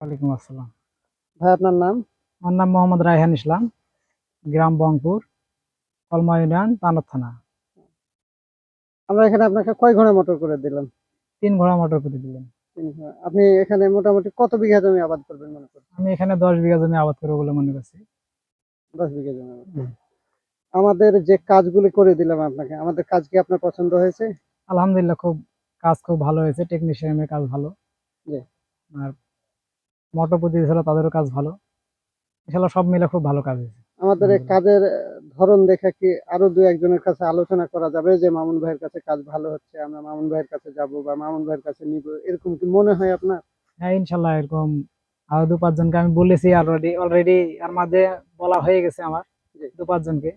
ওয়ালাইকুম আসসালাম। ভাই আপনার নাম? আমার নাম মোহাম্মদ রায়হান ইসলাম, গ্রাম বংপুর, কলমা ইউনিয়ন, তানোর থানা। আমরা এখানে আপনাকে কয় ঘোড়া মোটর করে দিলাম? ৩ ঘোড়া মটর করে দিলেন। ৩ ঘোড়া। আপনি এখানে মোটামুটি কত বিঘা জমি আবাদ করবেন মনে করছেন? আমি এখানে ১০ বিঘা জমি আবাদ করবো বলে মনে করছি। ১০ বিঘা জমি আবাদ হুম। করবেন। আমাদের যে কাজগুলি করে দিলাম আপনাকে, আমাদের কাজ কি আপনার পছন্দ হয়েছে? আলহামদুলিল্লাহ, কাজ খুব ভালো হয়েছে। টেকনিশিয়ানের কাজ ভালো। জি। আর মটর প্রতি ছিল তাদেরও কাজ ভালো। ইনশাআল্লাহ সব মিলে খুব ভালো কাজ হয়েছে। আমাদের এই আলহামদুলিল্লাহ। কাজের ধরন দেখে কি আরো ২-১ জনের কাছে আলোচনা করা যাবে যে মামুন ভাইয়ের কাছে কাজ ভালো হচ্ছে, আমরা মামুন ভাইয়ের কাছে যাব বা মামুন ভাইয়ের কাছে নিব, এরকম কি মনে হয় আপনার? হ্যাঁ, ইনশাআল্লাহ এরকম আরো ২-৫ জনকে আমি বলেছি অলরেডি অলরেডি এর মাঝে বলা হয়ে গেছে আমার জি। ২-৫ জনকে।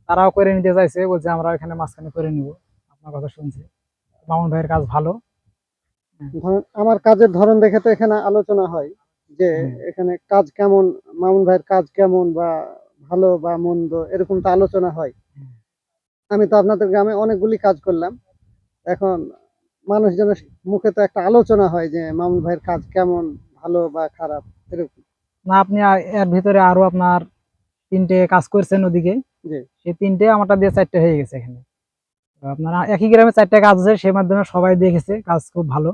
তারাও করে নিতে চাইছে, বলছে আমরা এখানে মাঝখানে করে নিব। আপনার কথা শুনছি। মামুন ভাইয়ের কাজ ভালো। হ্যাঁ। ধরেন আমার কাজের ধরন দেখে তো এখানে আলোচনা হয় যে হ্যাঁ। এখানে কাজ কেমন, মামুন ভাইয়ের কাজ কেমন বা ভালো বা মন্দ এরকম তো আলোচনা হয়। আমি তো আপনাদের গ্রামে অনেকগুলি কাজ করলাম। এখন মানুষজনের মুখে তো একটা আলোচনা হয় যে মামুন ভাইয়ের কাজ কেমন, ভালো বা খারাপ এরকম। না, আপনি এর ভিতরে আরো আপনার ৩ টে কাজ করছেন ওদিকে। জি। সেই ৩ টে আমারটা দিয়ে ৪ টে হয়ে গেছে এখানে। তো আপনারা একই গ্রামে ৪ টা কাজ আছে, সেই মাধ্যমে সবাই দেখেছে কাজ খুব ভালো।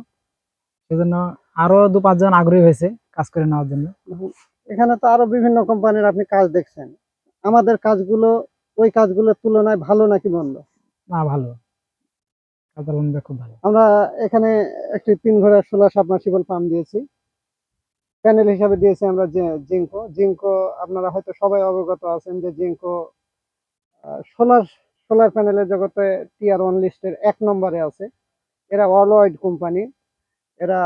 সেজন্য আরো ২-৫ জন আগ্রহী হয়েছে কাজ করে নেওয়ার জন্য। এখন এখানে তো আরো বিভিন্ন কোম্পানির আপনি কাজ দেখছেন। আমাদের কাজগুলো ওই কাজগুলোর তুলনায় ভালো নাকি মন্দ? না, ভালো। কাজ আলহামদুলিল্লাহ খুব ভালো। আমরা এখানে একটি ৩ ঘোড়ার সোলার সাবমার্সিবল পাম্প দিয়েছি। প্যানেল হিসাবে দিয়েছি আমরা যে জিঙ্কো। জিঙ্কো আপনারা হয়তো সবাই অবগত আছেন যে জিঙ্কো সোলার সোলার প্যানেলের জগতে টিয়ার 1 লিস্টের ১ নম্বরে আছে। এরা ওয়ার্লড কোম্পানি। এরা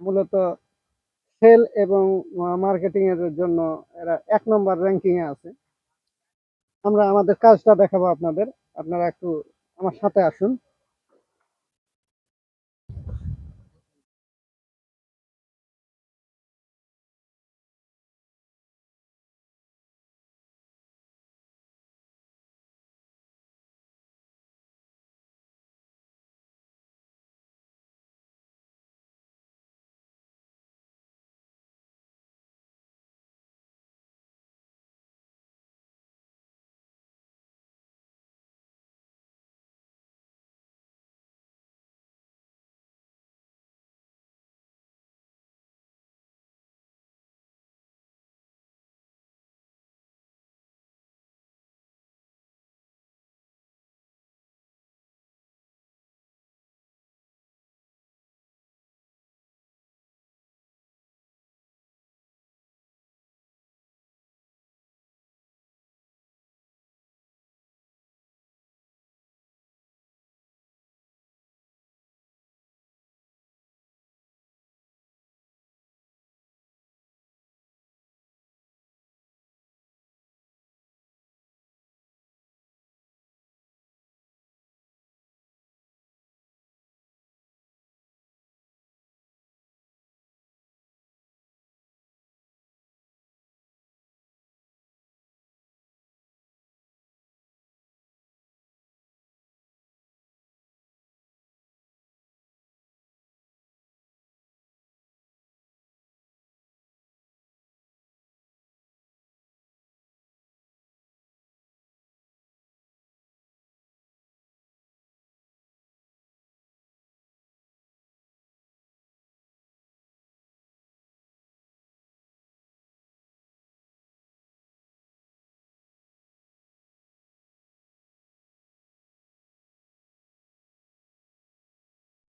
মূলত সেল এবং মার্কেটিং এর জন্য এরা ১ নম্বর র‍্যাংকিং এ আছে। আমরা আমাদের কাজটা দেখাবো আপনাদের। আপনারা একটু আমার সাথে আসুন।